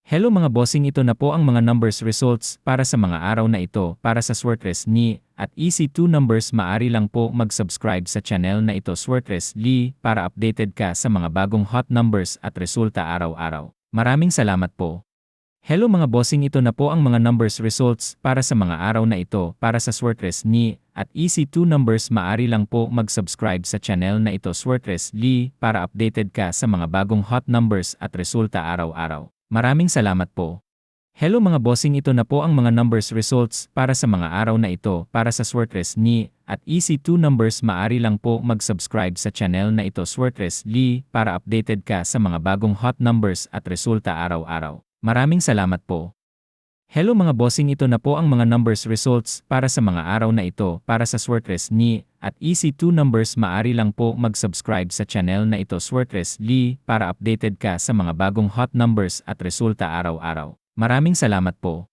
Hello mga bossing, ito na po ang mga numbers results para sa mga araw na ito para sa Swertress.me at EC2 numbers. Maari lang po mag-subscribe sa channel na ito Swertress.ly para updated ka sa mga bagong hot numbers at resulta araw-araw. Maraming salamat po. Hello mga bossing, ito na po ang mga numbers results para sa mga araw na ito para sa Swertress.me at EC2 numbers. Maari lang po mag-subscribe sa channel na ito Swertress.ly para updated ka sa mga bagong hot numbers at resulta araw-araw. Maraming salamat po. Hello mga bossing, ito na po ang mga numbers results para sa mga araw na ito para sa Swertress.me at EC2 numbers. Maari lang po mag-subscribe sa channel na ito Swertress.ly para updated ka sa mga bagong hot numbers at resulta araw-araw. Maraming salamat po. Hello mga bossing, ito na po ang mga numbers results para sa mga araw na ito para sa Swertress.me at EC2 numbers. Maari lang po mag-subscribe sa channel na ito Swertress.ly para updated ka sa mga bagong hot numbers at resulta araw-araw. Maraming salamat po.